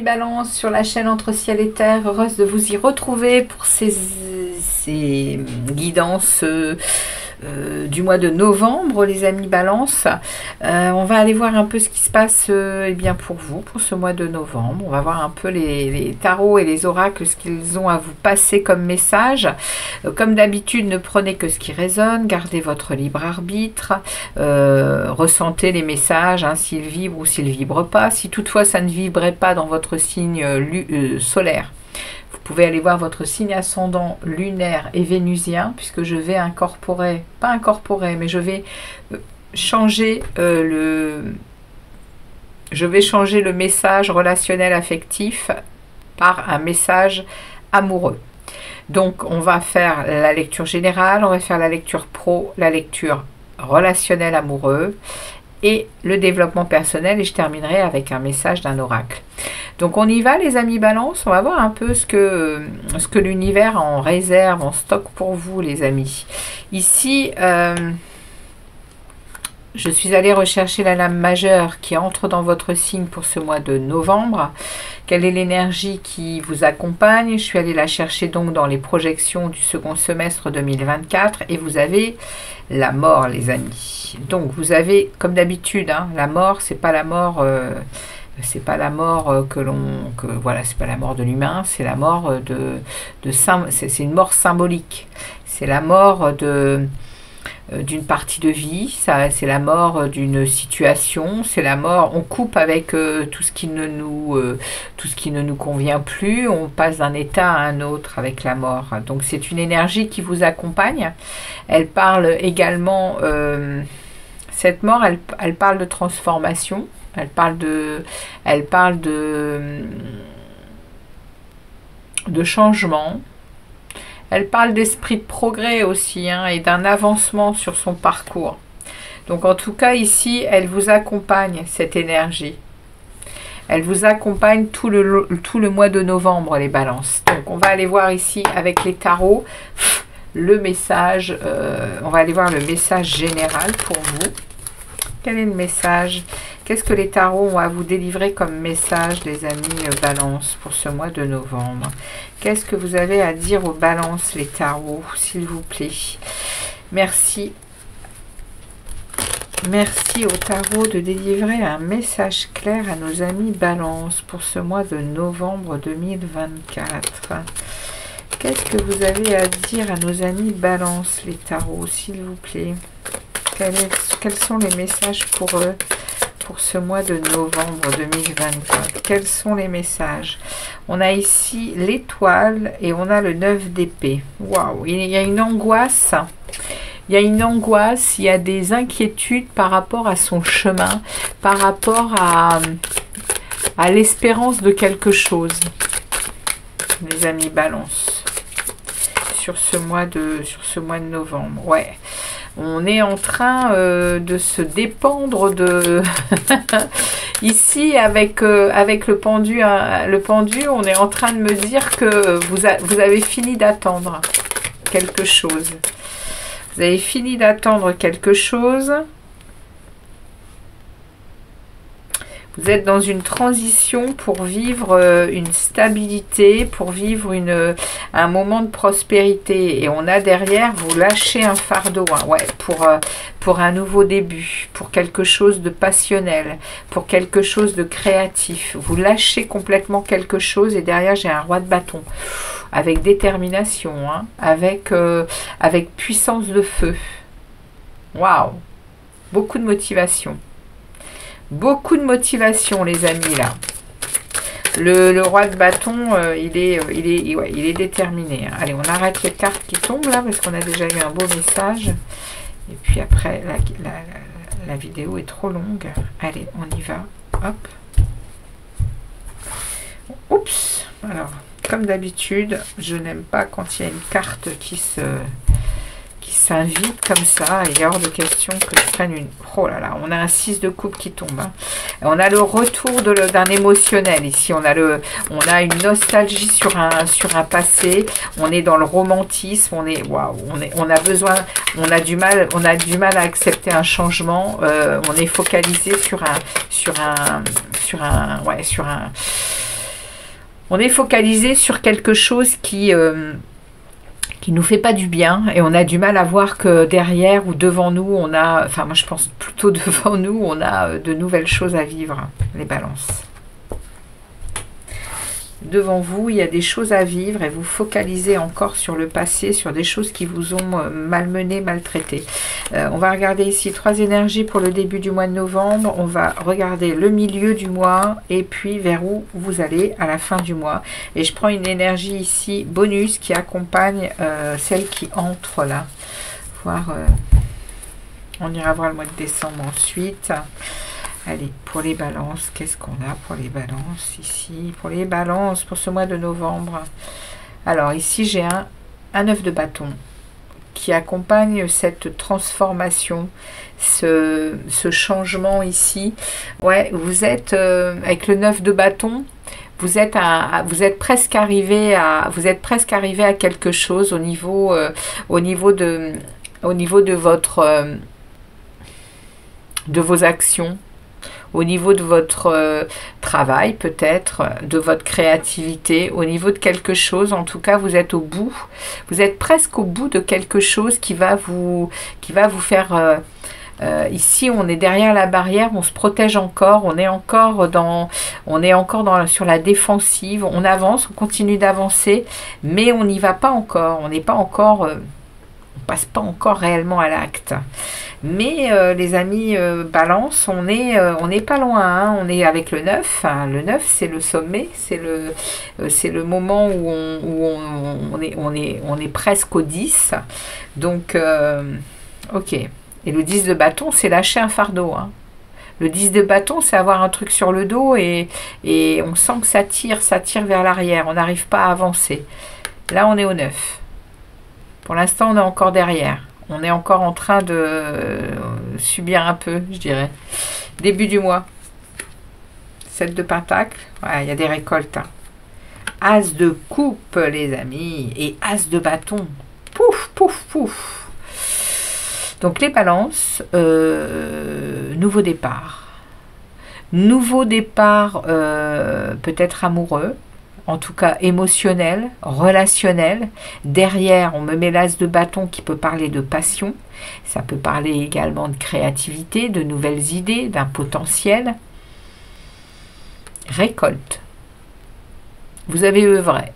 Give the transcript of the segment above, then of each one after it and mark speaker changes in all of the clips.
Speaker 1: Balance sur la chaîne Entre Ciel et Terre, heureuse de vous y retrouver pour ces guidances du mois de novembre, les amis Balance. On va aller voir un peu ce qui se passe eh bien pour vous, pour ce mois de novembre. On va voir un peu les tarots et les oracles, ce qu'ils ont à vous passer comme message. Comme d'habitude, ne prenez que ce qui résonne, gardez votre libre arbitre, ressentez les messages, hein, s'ils vibrent ou s'ils ne vibrent pas. Si toutefois ça ne vibrait pas dans votre signe solaire, vous pouvez aller voir votre signe ascendant lunaire et vénusien, puisque je vais incorporer, pas incorporer, mais je vais changer le message relationnel affectif par un message amoureux. Donc on va faire la lecture générale, on va faire la lecture pro, la lecture relationnelle amoureux et le développement personnel, et je terminerai avec un message d'un oracle. Donc on y va les amis Balance, on va voir un peu ce que l'univers en réserve, en stock pour vous les amis. Ici, je suis allée rechercher la lame majeure qui entre dans votre signe pour ce mois de novembre. Quelle est l'énergie qui vous accompagne? Je suis allée la chercher donc dans les projections du second semestre 2024 et vous avez la mort les amis. Donc vous avez comme d'habitude, hein, la mort, c'est pas la mort c'est pas la mort voilà, c'est pas la mort de l'humain, c'est la mort c'est une mort symbolique. C'est la mort d'une partie de vie, c'est la mort d'une situation, c'est la mort, on coupe avec tout ce qui ne nous convient plus, on passe d'un état à un autre avec la mort. Donc c'est une énergie qui vous accompagne. Elle parle également, cette mort, elle parle de transformation, elle parle de changement. Elle parle d'esprit de progrès aussi, hein, et d'un avancement sur son parcours. Donc en tout cas ici, elle vous accompagne, cette énergie. Elle vous accompagne tout le mois de novembre, les balances. Donc on va aller voir ici avec les tarots le message. On va aller voir le message général pour vous. Quel est le message? Qu'est-ce que les tarots ont à vous délivrer comme message, les amis Balance, pour ce mois de novembre? Qu'est-ce que vous avez à dire aux Balances, les tarots, s'il vous plaît? Merci. Merci aux tarots de délivrer un message clair à nos amis Balance pour ce mois de novembre 2024. Qu'est-ce que vous avez à dire à nos amis Balance, les tarots, s'il vous plaît? Quels sont les messages pour eux pour ce mois de novembre 2024? Quels sont les messages? On a ici l'étoile et on a le 9 d'épée. Waouh, il y a une angoisse. Il y a une angoisse, il y a des inquiétudes par rapport à son chemin, par rapport à l'espérance de quelque chose. Les amis Balance. Sur ce mois de novembre. Ouais. On est en train de se dépendre de... Ici, avec le pendu, on est en train de me dire que vous avez fini d'attendre quelque chose. Vous avez fini d'attendre quelque chose. Vous êtes dans une transition pour vivre une stabilité, pour vivre un moment de prospérité. Et on a derrière, vous lâchez un fardeau, hein, ouais, pour un nouveau début, pour quelque chose de passionnel, pour quelque chose de créatif. Vous lâchez complètement quelque chose et derrière, j'ai un roi de bâton. Avec détermination, hein, avec puissance de feu. Waouh! Beaucoup de motivation. Beaucoup de motivation, les amis, là. Le roi de bâton, il est déterminé. Allez, on arrête les cartes qui tombent, là, parce qu'on a déjà eu un beau message. Et puis après, la vidéo est trop longue. Allez, on y va. Hop. Oups. Alors, comme d'habitude, je n'aime pas quand il y a une carte qui s'invite comme ça, il est hors de question que je prenne une... Oh là là, on a un 6 de coupe qui tombe. Hein. On a le retour d'un émotionnel ici. On a une nostalgie sur un passé. On est dans le romantisme. On a besoin, on a du mal à accepter un changement. On est focalisé sur un On est focalisé sur quelque chose qui nous fait pas du bien et on a du mal à voir que derrière ou devant nous, on a, enfin moi je pense plutôt devant nous, on a de nouvelles choses à vivre, les balances. Devant vous, il y a des choses à vivre et vous focalisez encore sur le passé, sur des choses qui vous ont malmené, maltraité. On va regarder ici 3 énergies pour le début du mois de novembre. On va regarder le milieu du mois et puis vers où vous allez à la fin du mois. Et je prends une énergie ici bonus qui accompagne celle qui entre là. On ira voir le mois de décembre ensuite. Allez, pour les balances, qu'est-ce qu'on a pour les balances ici? Pour les balances, pour ce mois de novembre. Alors ici, j'ai un œuf de bâton qui accompagne cette transformation, ce changement ici. Ouais, vous êtes, avec le 9 de bâton, vous êtes presque arrivé à quelque chose au niveau de votre de vos actions, au niveau de votre travail peut-être, de votre créativité, au niveau de quelque chose. En tout cas, vous êtes au bout, vous êtes presque au bout de quelque chose qui va vous faire... ici, on est derrière la barrière, on se protège encore, on est encore sur la défensive, on avance, on continue d'avancer, mais on n'y va pas encore, on n'est pas encore... on passe pas encore réellement à l'acte. Mais les amis balance, on n'est pas loin, hein. On est avec le 9. Hein. Le 9, c'est le sommet, c'est le moment où on est presque au 10. Donc, ok. Et le 10 de bâton, c'est lâcher un fardeau. Hein. Le 10 de bâton, c'est avoir un truc sur le dos et on sent que ça tire vers l'arrière. On n'arrive pas à avancer. Là, on est au 9. Pour l'instant, on est encore derrière. On est encore en train de subir un peu, je dirais. Début du mois. 7 de pentacle. Ouais, il y a des récoltes. Hein. As de coupe, les amis. Et As de bâton. Pouf, pouf, pouf. Donc, les balances. Nouveau départ. Nouveau départ, peut-être amoureux. En tout cas émotionnel, relationnel. Derrière, on me met l'as de bâton qui peut parler de passion. Ça peut parler également de créativité, de nouvelles idées, d'un potentiel. Récolte. Vous avez œuvré.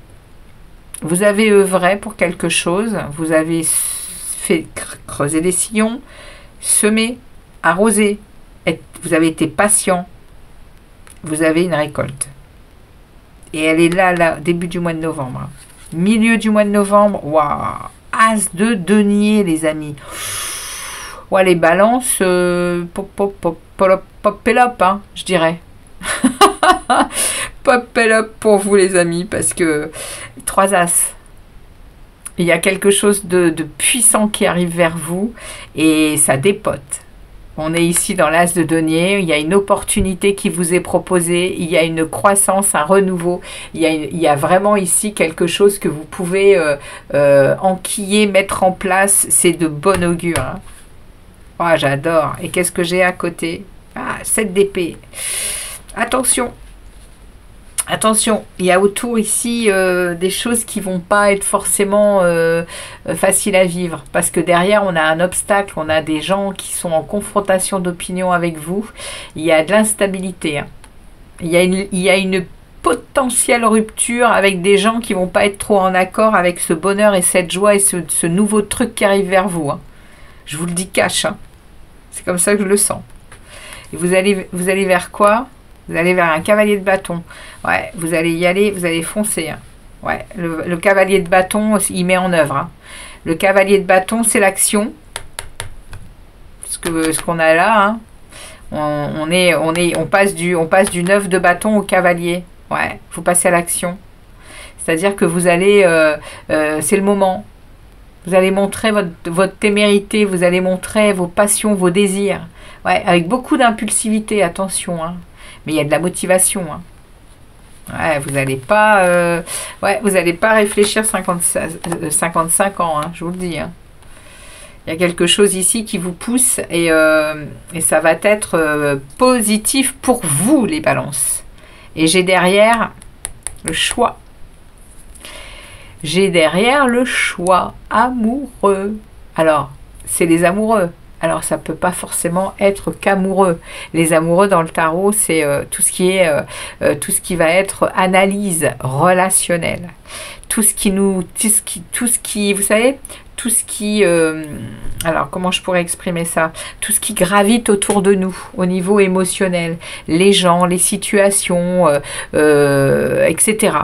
Speaker 1: Vous avez œuvré pour quelque chose. Vous avez fait creuser des sillons, semer, arroser. Vous avez été patient. Vous avez une récolte. Et elle est là, début du mois de novembre. Milieu du mois de novembre, waouh, As de denier, les amis. Ouais, les balances, pop-pop-pop-pop-pop-pop, hein, je dirais. Pop-pop pour vous, les amis, parce que 3 As. Il y a quelque chose de puissant qui arrive vers vous et ça dépote. On est ici dans l'as de denier, il y a une opportunité qui vous est proposée, il y a une croissance, un renouveau, il y a vraiment ici quelque chose que vous pouvez enquiller, mettre en place, c'est de bon augure. Hein. Oh, j'adore. Et qu'est-ce que j'ai à côté? Ah, 7 d'épée. Attention. Attention, il y a autour ici des choses qui vont pas être forcément faciles à vivre. Parce que derrière, on a un obstacle, on a des gens qui sont en confrontation d'opinion avec vous. Il y a de l'instabilité. Hein. Il y a une potentielle rupture avec des gens qui vont pas être trop en accord avec ce bonheur et cette joie et ce nouveau truc qui arrive vers vous. Hein. Je vous le dis cash. Hein. C'est comme ça que je le sens. Et vous allez vers quoi? Vous allez vers un cavalier de bâton. Ouais, vous allez y aller, vous allez foncer. Hein. Ouais, le cavalier de bâton, il met en œuvre. Hein. Le cavalier de bâton, c'est l'action. Ce qu'on a là, hein. On passe du 9 de bâton au cavalier. Ouais, vous passez à l'action. C'est-à-dire que vous allez, c'est le moment. Vous allez montrer votre témérité, vous allez montrer vos passions, vos désirs. Ouais, avec beaucoup d'impulsivité, attention. Hein. Mais il y a de la motivation. Hein. Ouais, vous n'allez pas, réfléchir 55 ans, hein, je vous le dis. Hein. Il y a quelque chose ici qui vous pousse et ça va être positif pour vous, les balances. Et j'ai derrière Le choix. J'ai derrière le choix amoureux. Alors, c'est les amoureux. Alors, ça ne peut pas forcément être qu'amoureux. Les amoureux dans le tarot, c'est tout ce qui va être analyse relationnelle. Tout ce qui, vous savez, tout ce qui, alors comment je pourrais exprimer ça? Tout ce qui gravite autour de nous, au niveau émotionnel, les gens, les situations, etc.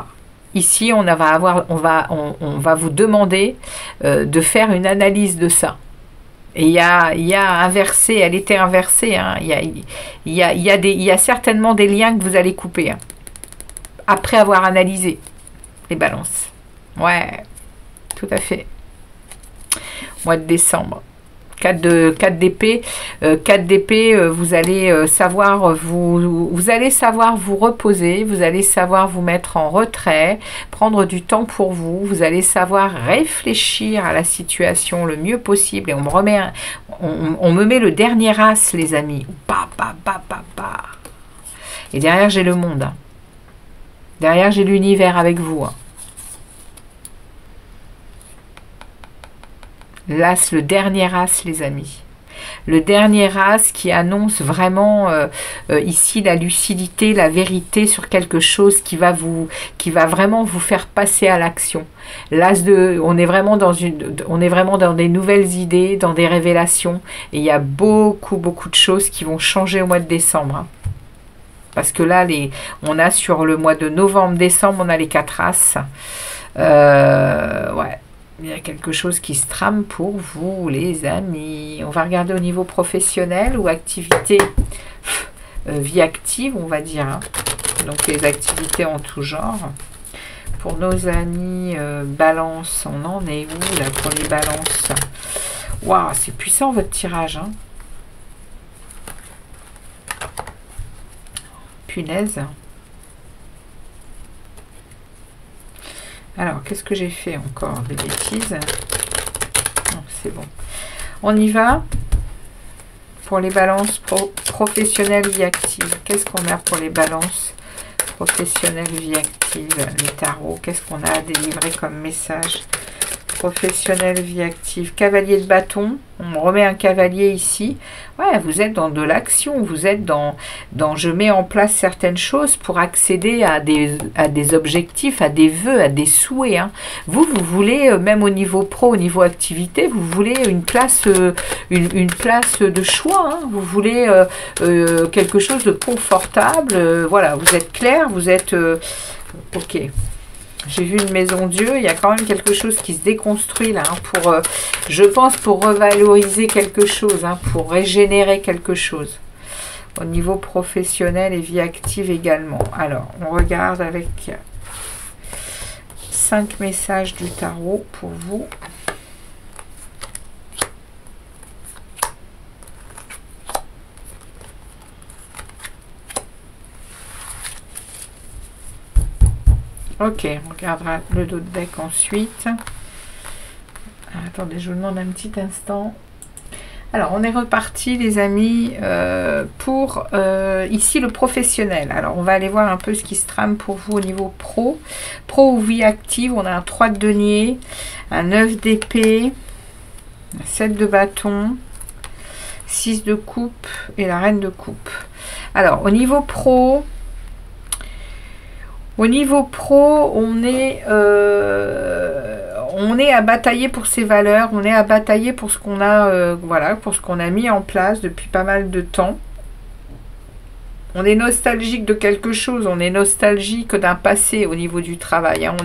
Speaker 1: Ici, on va vous demander de faire une analyse de ça. Et il y a inversé, elle était inversée, hein. Il y a certainement des liens que vous allez couper, hein, après avoir analysé les balances. Ouais, tout à fait. Mois de décembre. 4 d'épée, 4 d'épée, vous allez savoir vous reposer, vous allez savoir vous mettre en retrait, prendre du temps pour vous, vous allez savoir réfléchir à la situation le mieux possible. Et on me met le dernier as, les amis. Et derrière, j'ai le monde. Hein. Derrière, j'ai l'univers avec vous. Hein. L'as, le dernier as, les amis. Le dernier as qui annonce vraiment ici la lucidité, la vérité sur quelque chose qui va vraiment vous faire passer à l'action. L'as on est vraiment dans des nouvelles idées, dans des révélations. Et il y a beaucoup de choses qui vont changer au mois de décembre. Hein. Parce que là, on a sur le mois de novembre, décembre, on a les 4 as. Ouais. Il y a quelque chose qui se trame pour vous, les amis. On va regarder au niveau professionnel ou activité, vie active, on va dire. Hein. Donc, les activités en tout genre. Pour nos amis balance, on en est où, là, pour les balances? Waouh, c'est puissant, votre tirage. Hein. Punaise. Alors, qu'est-ce que j'ai fait encore? Des bêtises. Non, c'est bon. On y va pour les balances professionnelles vie active. Qu'est-ce qu'on a pour les balances professionnelles vie active? Les tarots, qu'est-ce qu'on a à délivrer comme message? Professionnelle vie active. Cavalier de bâton. On remet un cavalier ici. Ouais, vous êtes dans de l'action. Vous êtes dans je mets en place certaines choses pour accéder à des objectifs, à des vœux, à des souhaits. Hein. Vous voulez, même au niveau pro, au niveau activité, vous voulez une place de choix. Hein. Vous voulez quelque chose de confortable. Voilà, vous êtes clair, vous êtes... ok. J'ai vu une maison Dieu, il y a quand même quelque chose qui se déconstruit là, hein, je pense pour revaloriser quelque chose, hein, pour régénérer quelque chose. Au niveau professionnel et vie active également. Alors, on regarde avec 5 messages du tarot pour vous. Ok, on regardera le dos de deck ensuite. Attendez, je vous demande un petit instant. Alors, on est reparti, les amis, pour ici le professionnel. Alors, on va aller voir un peu ce qui se trame pour vous au niveau pro. Pro ou vie active, on a un 3 de denier, un 9 d'épée, un 7 de bâton, 6 de coupe et la reine de coupe. Alors, au niveau pro... on est à batailler pour ses valeurs, on est à batailler pour ce qu'on a, voilà, pour ce qu'on a mis en place depuis pas mal de temps. On est nostalgique de quelque chose, on est nostalgique d'un passé au niveau du travail. Hein.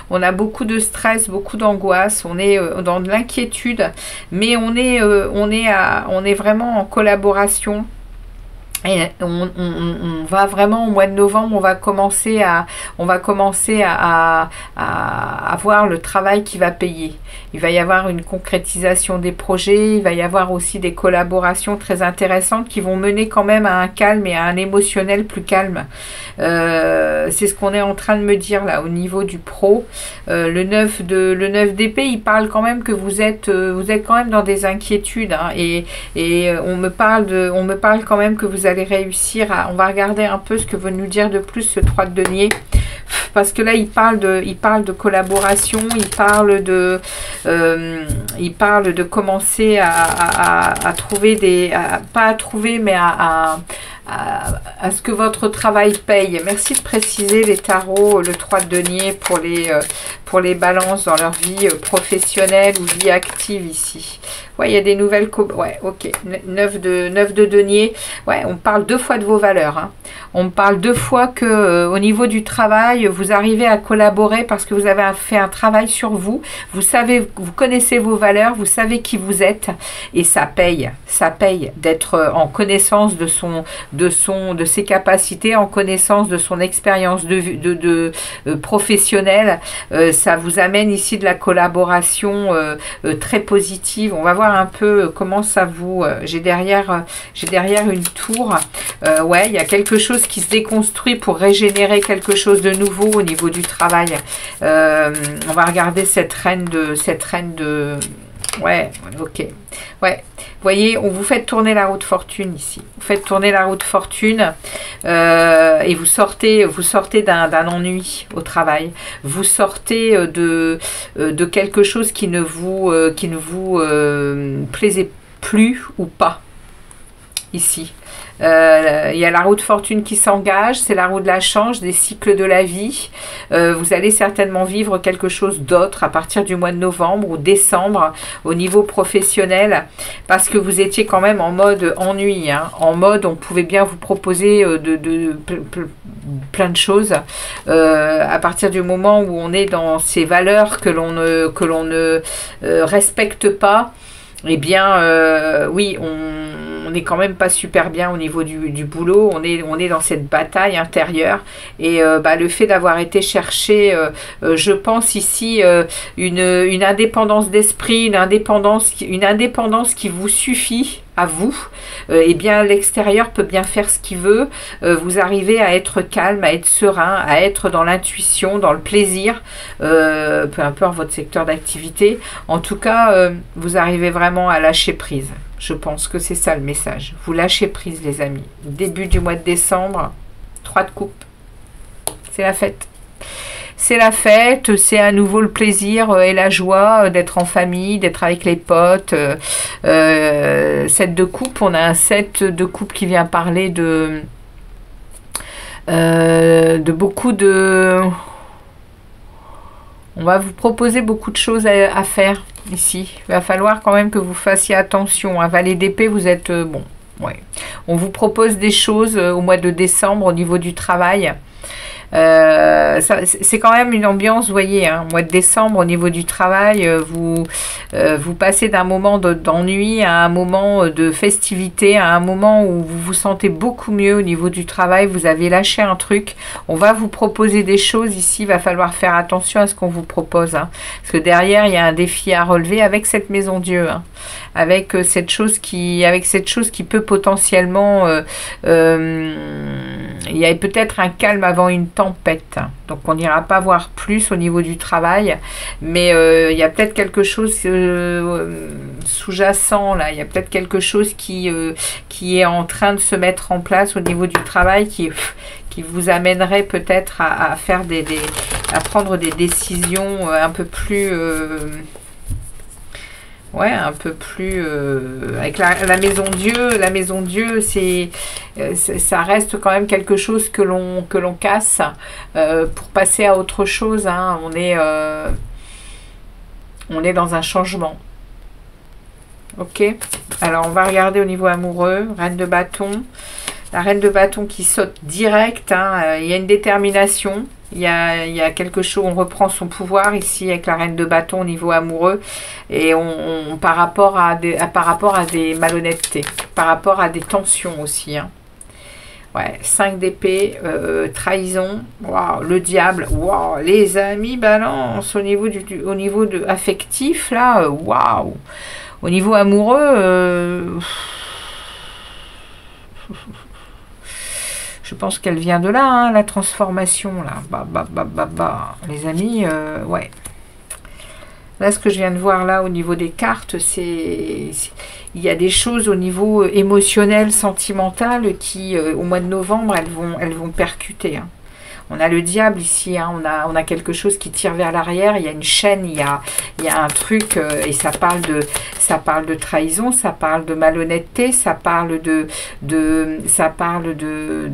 Speaker 1: On a beaucoup de stress, beaucoup d'angoisse, on est dans de l'inquiétude, mais on est vraiment en collaboration. Et on va vraiment au mois de novembre, on va commencer à voir le travail qui va payer. Il va y avoir une concrétisation des projets, il va y avoir aussi des collaborations très intéressantes qui vont mener quand même à un calme et à un émotionnel plus calme. C'est ce qu'on est en train de me dire là au niveau du pro. Le 9 d'épée, il parle quand même que vous êtes quand même dans des inquiétudes, hein, et on me parle quand même que vous allez réussir à... On va regarder un peu ce que veut nous dire de plus ce 3 de denier. parce que là, il parle de collaboration, il parle de commencer à trouver des... pas à trouver, mais à ce que votre travail paye. Merci de préciser les tarots, le 3 de denier pour les balances dans leur vie professionnelle ou vie active ici. Ouais, il y a des nouvelles... Ouais, ok. 9 de denier. Ouais, on parle 2 fois de vos valeurs. Hein. On parle 2 fois que au niveau du travail, vous arrivez à collaborer parce que vous avez fait un travail sur vous. Vous savez, vous connaissez vos valeurs, vous savez qui vous êtes et ça paye. Ça paye d'être en connaissance de ses capacités, en connaissance de son expérience professionnelle. Ça vous amène ici de la collaboration très positive. On va voir un peu comment ça vous... j'ai derrière une tour. Ouais, il y a quelque chose qui se déconstruit pour régénérer quelque chose de nouveau au niveau du travail. On va regarder cette reine de... Ouais, ok. Ouais, vous voyez, on vous fait tourner la roue de fortune ici. Vous faites tourner la roue de fortune et vous sortez d'un ennui au travail. Vous sortez de quelque chose qui ne vous plaisait plus ou pas ici. Il y a la roue de fortune qui s'engage, c'est la roue de la chance, des cycles de la vie. Vous allez certainement vivre quelque chose d'autre à partir du mois de novembre ou décembre au niveau professionnel, parce que vous étiez quand même en mode ennui, hein, en mode on pouvait bien vous proposer plein de choses à partir du moment où on est dans ces valeurs que l'on ne respecte pas. Eh bien, oui, on n'est quand même pas super bien au niveau du boulot. On est dans cette bataille intérieure. Et le fait d'avoir été chercher, je pense ici, une indépendance d'esprit, une indépendance qui vous suffit à vous, eh bien l'extérieur peut bien faire ce qu'il veut. Vous arrivez à être calme, à être serein, à être dans l'intuition, dans le plaisir, peu importe votre secteur d'activité. En tout cas, vous arrivez vraiment à lâcher prise. Je pense que c'est ça le message. Vous lâchez prise, les amis. Début du mois de décembre, 3 de coupe. C'est la fête. C'est la fête, c'est à nouveau le plaisir et la joie d'être en famille, d'être avec les potes. 7 de coupe, on a un 7 de coupe qui vient parler de beaucoup de... On va vous proposer beaucoup de choses à faire ici. Il va falloir quand même que vous fassiez attention. Un valet d'épée, vous êtes... bon, ouais. On vous propose des choses au mois de décembre au niveau du travail. C'est quand même une ambiance, vous voyez, hein, mois de décembre au niveau du travail, vous passez d'un moment d'ennui à un moment de festivité, à un moment où vous vous sentez beaucoup mieux au niveau du travail, vous avez lâché un truc. On va vous proposer des choses ici, il va falloir faire attention à ce qu'on vous propose, hein, parce que derrière il y a un défi à relever avec cette maison Dieu, hein, avec cette chose qui peut potentiellement il y a peut-être un calme avant une tempête, donc on n'ira pas voir plus au niveau du travail, mais il y a peut-être quelque chose sous-jacent là, il y a peut-être quelque chose qui est en train de se mettre en place au niveau du travail qui vous amènerait peut-être à faire à prendre des décisions un peu plus ouais, un peu plus avec la maison Dieu. La maison Dieu, ça reste quand même quelque chose que l'on casse pour passer à autre chose, hein. On est dans un changement. Ok. Alors on va regarder au niveau amoureux. Reine de bâton. La reine de bâton qui saute direct, hein. Il y a une détermination. Il y a quelque chose, on reprend son pouvoir ici avec la reine de bâton au niveau amoureux, et par rapport à des malhonnêtetés, par rapport à des tensions aussi, hein. Ouais, 5 d'épée, trahison, wow, le diable, wow, les amis balance au niveau affectif là, waouh, au niveau amoureux, je pense qu'elle vient de là, hein, la transformation, là. Les amis, ouais. Là, ce que je viens de voir, là, au niveau des cartes, il y a des choses au niveau émotionnel, sentimental, qui, au mois de novembre, elles vont percuter, hein. On a le diable ici, hein. On a quelque chose qui tire vers l'arrière, il y a une chaîne, il y a un truc, et ça parle de trahison, ça parle de malhonnêteté, ça parle de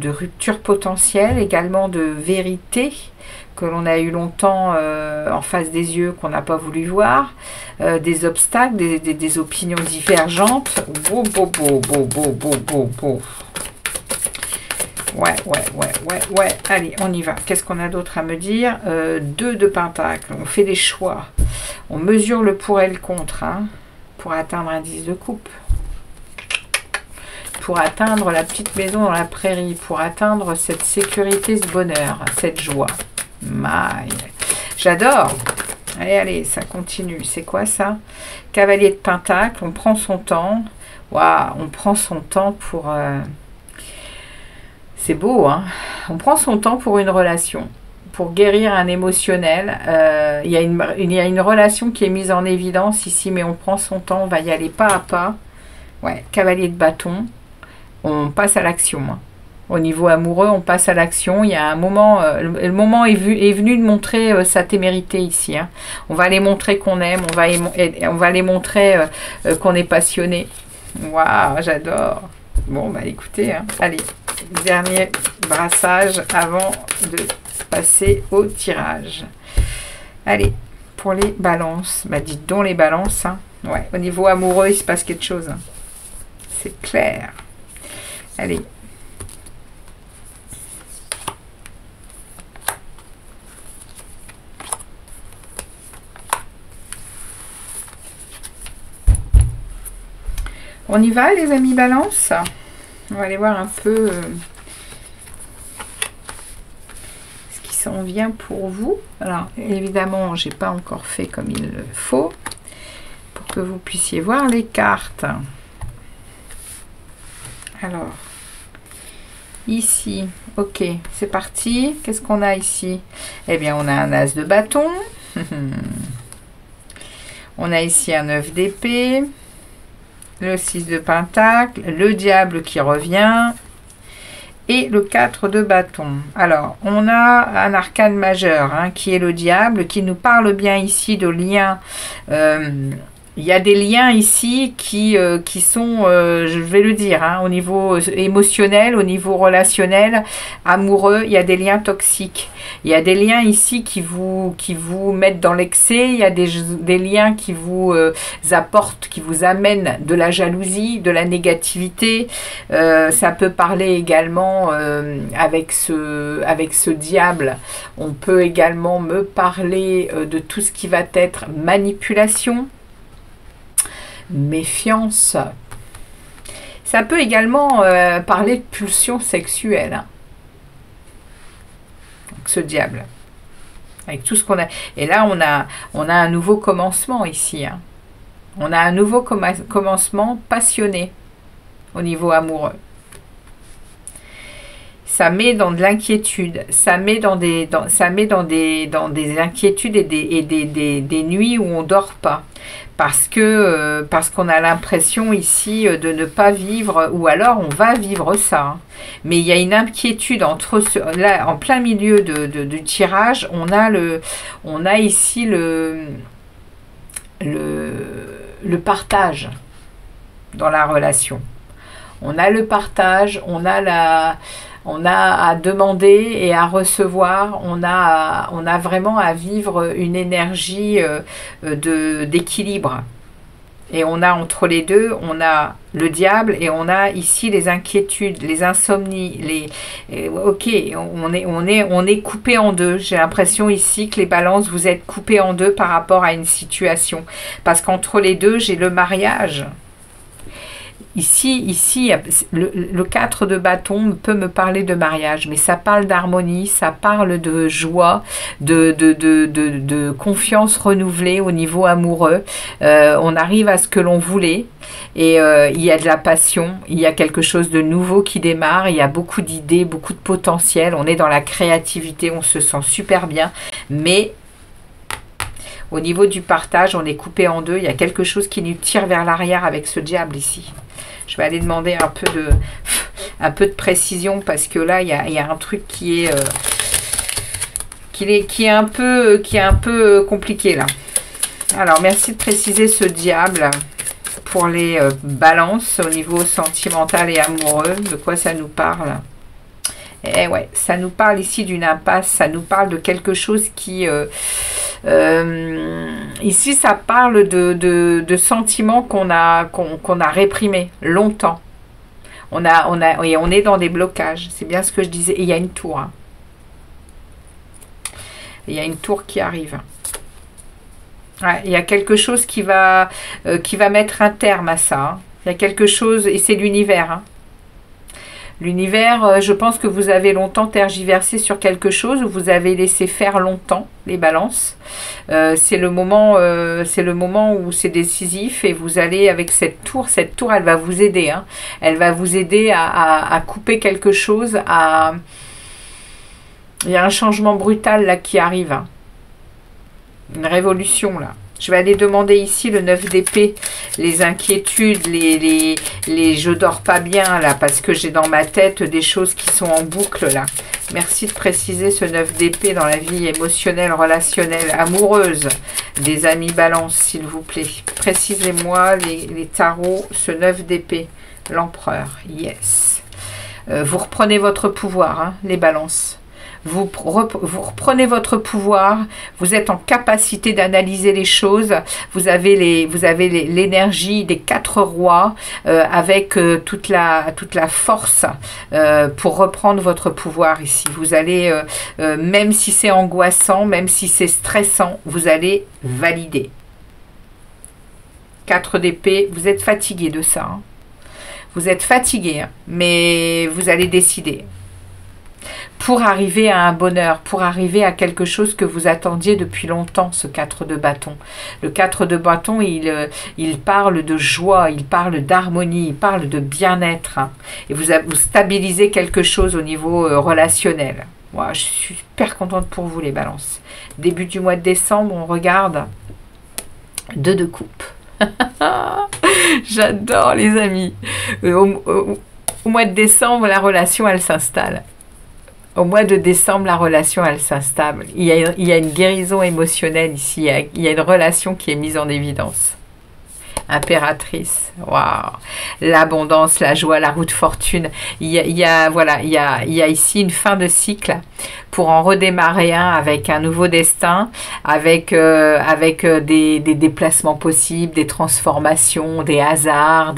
Speaker 1: rupture potentielle, également de vérité que l'on a eu longtemps en face des yeux, qu'on n'a pas voulu voir, des obstacles, des opinions divergentes. Ouais. Allez, on y va. Qu'est-ce qu'on a d'autre à me dire? 2 de pentacles. On fait des choix. On mesure le pour et le contre, hein, pour atteindre un 10 de coupe. Pour atteindre la petite maison dans la prairie. Pour atteindre cette sécurité, ce bonheur, cette joie. J'adore. Allez, ça continue. C'est quoi ça? Cavalier de Pentacle. On prend son temps. Waouh, on prend son temps pour... C'est beau, hein? On prend son temps pour une relation, pour guérir un émotionnel. Il y a une relation qui est mise en évidence ici, mais on prend son temps, on va y aller pas à pas. Ouais, cavalier de bâton. On passe à l'action, hein. Au niveau amoureux, on passe à l'action. Il y a un moment, le moment est venu de montrer sa témérité ici, hein. On va aller montrer qu'on aime, on va aller montrer qu'on est passionné. Waouh, j'adore. Bon, bah écoutez, hein. Allez, dernier brassage avant de passer au tirage. Allez, pour les balances. Bah dites donc les balances, hein. Ouais, au niveau amoureux, il se passe quelque chose, hein. C'est clair. Allez. On y va, les amis balance. On va aller voir un peu ce qui s'en vient pour vous. Alors, évidemment, j'ai pas encore fait comme il le faut pour que vous puissiez voir les cartes. Alors, ici, ok, c'est parti. Qu'est-ce qu'on a ici? Eh bien, on a un as de bâton. On a ici un 9 d'épée. Le 6 de pentacle, le diable qui revient et le 4 de bâton. Alors, on a un arcane majeur, hein, qui est le diable, qui nous parle bien ici de liens. Il y a des liens ici qui sont, je vais le dire, hein, au niveau émotionnel, au niveau relationnel, amoureux, il y a des liens toxiques. Il y a des liens ici qui vous mettent dans l'excès. Il y a des liens qui vous apportent, qui vous amènent de la jalousie, de la négativité. Ça peut parler également avec ce diable. On peut également me parler de tout ce qui va être manipulation, méfiance. Ça peut également parler de pulsion sexuelle, hein. Donc, ce diable, avec tout ce qu'on a. Et là, on a un nouveau commencement ici, hein. On a un nouveau commencement passionné au niveau amoureux. Ça met dans de l'inquiétude, ça met dans des inquiétudes et des nuits où on dort pas, parce qu'on a l'impression ici de ne pas vivre, ou alors on va vivre ça, hein. Mais il y a une inquiétude là, en plein milieu du tirage, on a ici le partage dans la relation. On a le partage, on a à demander et à recevoir, on a vraiment à vivre une énergie d'équilibre. Et on a entre les deux, on a le diable et on a ici les inquiétudes, les insomnies, ok, on est coupé en deux. J'ai l'impression ici que les balances, vous êtes coupés en deux par rapport à une situation. Parce qu'entre les deux, j'ai le mariage. Ici le 4 de bâton peut me parler de mariage, mais ça parle d'harmonie, ça parle de joie, de confiance renouvelée au niveau amoureux. On arrive à ce que l'on voulait et il y a de la passion, il y a quelque chose de nouveau qui démarre, il y a beaucoup d'idées, beaucoup de potentiel, on est dans la créativité, on se sent super bien, mais au niveau du partage, on est coupé en deux, il y a quelque chose qui nous tire vers l'arrière avec ce diable ici. Je vais aller demander un peu de précision parce que là, il y a un truc qui est... qui est un peu compliqué là. Alors, merci de préciser ce diable pour les balances au niveau sentimental et amoureux. De quoi ça nous parle? Eh ouais, ça nous parle ici d'une impasse, ça nous parle de quelque chose qui... ici, ça parle de sentiments qu'on a réprimés longtemps. Et on est dans des blocages, c'est bien ce que je disais. Et il y a une tour. Hein. Il y a une tour qui arrive. Ouais, il y a quelque chose qui va mettre un terme à ça. Hein. Il y a quelque chose, et c'est l'univers. Hein. L'univers, je pense que vous avez longtemps tergiversé sur quelque chose, vous avez laissé faire longtemps les balances. C'est le moment où c'est décisif et vous allez avec cette tour elle va vous aider. Hein. Elle va vous aider à couper quelque chose. Il y a un changement brutal là qui arrive. Hein. Une révolution là. Je vais aller demander ici le 9 d'épée, les inquiétudes, les je dors pas bien là parce que j'ai dans ma tête des choses qui sont en boucle là. Merci de préciser ce 9 d'épée dans la vie émotionnelle, relationnelle, amoureuse des amis balance s'il vous plaît. Précisez-moi les tarots, ce 9 d'épée, l'empereur, yes. Vous reprenez votre pouvoir, hein, les balances. Vous reprenez votre pouvoir, vous êtes en capacité d'analyser les choses, vous avez l'énergie des 4 rois avec toute la force pour reprendre votre pouvoir ici. Vous allez, même si c'est angoissant, même si c'est stressant, vous allez valider. 4 d'épée, vous êtes fatigué de ça. Hein. Vous êtes fatigué, hein, mais vous allez décider. Pour arriver à un bonheur, pour arriver à quelque chose que vous attendiez depuis longtemps, ce 4 de bâton. Le 4 de bâton, il parle de joie, il parle d'harmonie, il parle de bien-être. Hein. Et vous stabilisez quelque chose au niveau relationnel. Wow, je suis super contente pour vous, les balances. Début du mois de décembre, on regarde 2 de coupe. J'adore, les amis. Au mois de décembre, la relation, elle s'installe. Au mois de décembre, la relation, elle s'installe. Il y a une guérison émotionnelle ici. Il y a une relation qui est mise en évidence. Impératrice. Waouh. L'abondance, la joie, la roue de fortune. Il y a ici une fin de cycle pour en redémarrer un avec un nouveau destin, avec des déplacements possibles, des transformations, des hasards.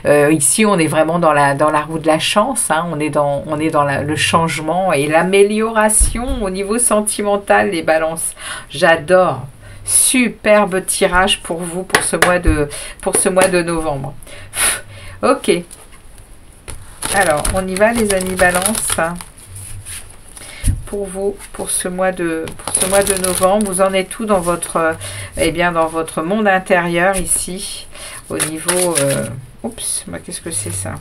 Speaker 1: Ici, on est vraiment dans la roue de la chance. Hein. On est dans le changement et l'amélioration au niveau sentimental, les balances. J'adore. Superbe tirage pour vous pour ce mois de novembre. Ok. Alors, on y va, les amis balance. Pour vous, pour ce mois de novembre, vous en êtes où dans votre dans votre monde intérieur ici au niveau oups, qu'est-ce que c'est ça?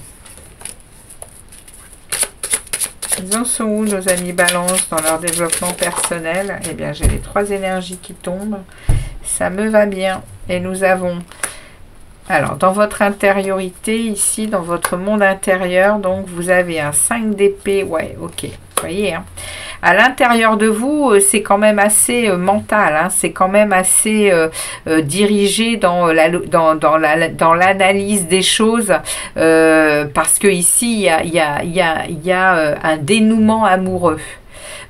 Speaker 1: Ils en sont où, nos amis balance, dans leur développement personnel? Eh bien, j'ai les 3 énergies qui tombent. Ça me va bien. Et nous avons... Alors, dans votre intériorité, ici, dans votre monde intérieur, donc, vous avez un 5 d'épée. Ouais, ok. Vous voyez, hein. À l'intérieur de vous, c'est quand même assez mental, hein, c'est quand même assez dirigé dans l'analyse des choses, parce que ici, il y a un dénouement amoureux.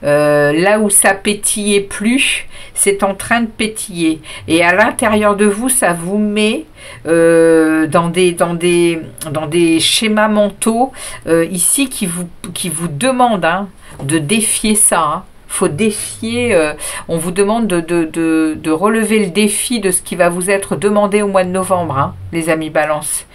Speaker 1: Là où ça pétillait plus, c'est en train de pétiller. Et à l'intérieur de vous, ça vous met dans des schémas mentaux ici qui vous demandent hein, de défier ça. Hein. Faut défier, on vous demande de relever le défi de ce qui va vous être demandé au mois de novembre, hein, les amis balance.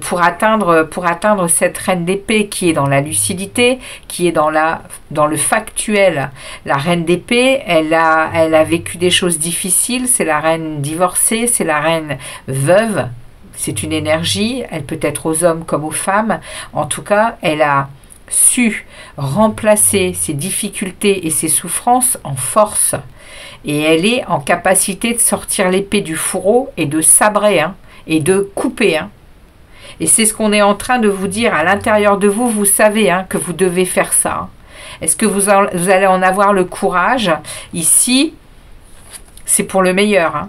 Speaker 1: Pour atteindre cette reine d'épée qui est dans la lucidité, qui est dans le factuel. La reine d'épée, elle a vécu des choses difficiles, c'est la reine divorcée, c'est la reine veuve, c'est une énergie, elle peut être aux hommes comme aux femmes, en tout cas, elle a su remplacer ses difficultés et ses souffrances en force. Et elle est en capacité de sortir l'épée du fourreau et de sabrer, hein, et de couper, hein. Et c'est ce qu'on est en train de vous dire à l'intérieur de vous. Vous savez hein, que vous devez faire ça. Hein. Est-ce que vous allez en avoir le courage? Ici, c'est pour le meilleur. Hein.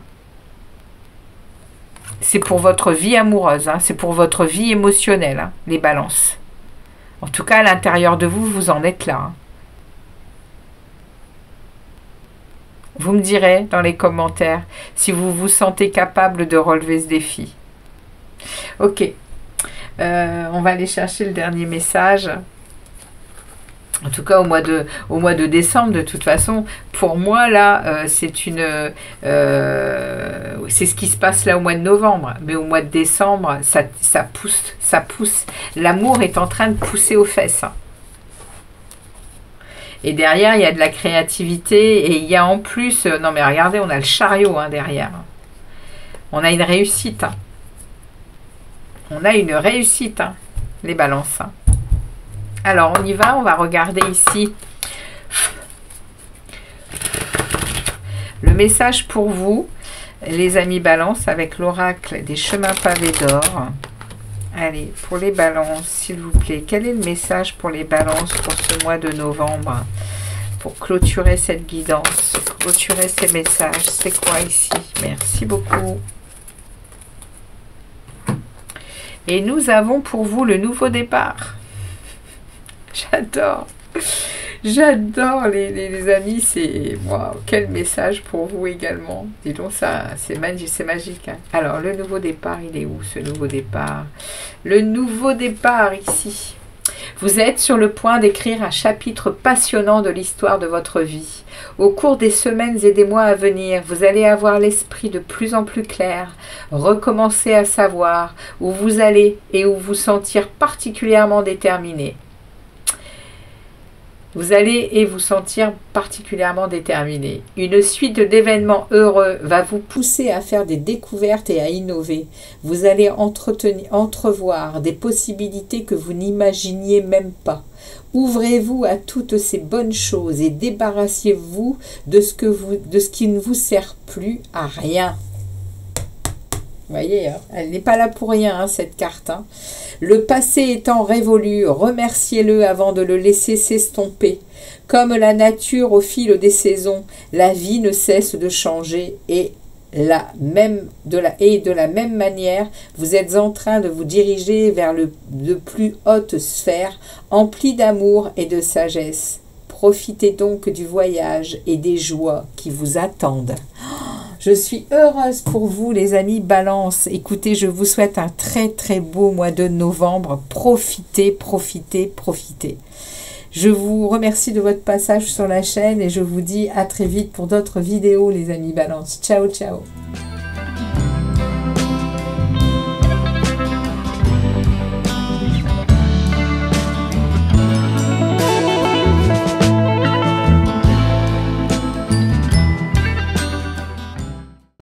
Speaker 1: C'est pour votre vie amoureuse. Hein. C'est pour votre vie émotionnelle, hein, les balances. En tout cas, à l'intérieur de vous, vous en êtes là. Hein. Vous me direz dans les commentaires si vous vous sentez capable de relever ce défi. Ok. On va aller chercher le dernier message. En tout cas, au mois de décembre, de toute façon, pour moi, là, c'est ce qui se passe là au mois de novembre. Mais au mois de décembre, ça pousse. L'amour est en train de pousser aux fesses. Et derrière, il y a de la créativité. Et il y a en plus... non, mais regardez, on a le chariot hein, derrière. On a une réussite. Hein. On a une réussite, hein, les balances. Hein. Alors, on y va. On va regarder ici. Le message pour vous, les amis balance, avec l'oracle des chemins pavés d'or. Allez, pour les balances, s'il vous plaît, quel est le message pour les balances pour ce mois de novembre? Pour clôturer cette guidance, clôturer ces messages. C'est quoi ici? Merci beaucoup. Et nous avons pour vous le nouveau départ. J'adore. J'adore les amis. C'est waouh, quel message pour vous également. Dis donc ça, c'est magique. Hein. Alors, le nouveau départ, il est où ce nouveau départ? Le nouveau départ ici. Vous êtes sur le point d'écrire un chapitre passionnant de l'histoire de votre vie. Au cours des semaines et des mois à venir, vous allez avoir l'esprit de plus en plus clair, recommencer à savoir où vous allez et où vous sentir particulièrement déterminé. Vous allez vous sentir particulièrement déterminé. Une suite d'événements heureux va vous pousser à faire des découvertes et à innover. Vous allez entrevoir des possibilités que vous n'imaginiez même pas. Ouvrez-vous à toutes ces bonnes choses et débarrassez-vous de ce qui ne vous sert plus à rien. Vous voyez, hein, elle n'est pas là pour rien, hein, cette carte. Hein. Le passé étant révolu, remerciez-le avant de le laisser s'estomper. Comme la nature au fil des saisons, la vie ne cesse de changer et de la même manière, vous êtes en train de vous diriger vers de plus hautes sphères, emplies d'amour et de sagesse. Profitez donc du voyage et des joies qui vous attendent. Je suis heureuse pour vous, les amis Balance. Écoutez, je vous souhaite un très très beau mois de novembre. Profitez, profitez, profitez. Je vous remercie de votre passage sur la chaîne et je vous dis à très vite pour d'autres vidéos, les amis Balance. Ciao, ciao.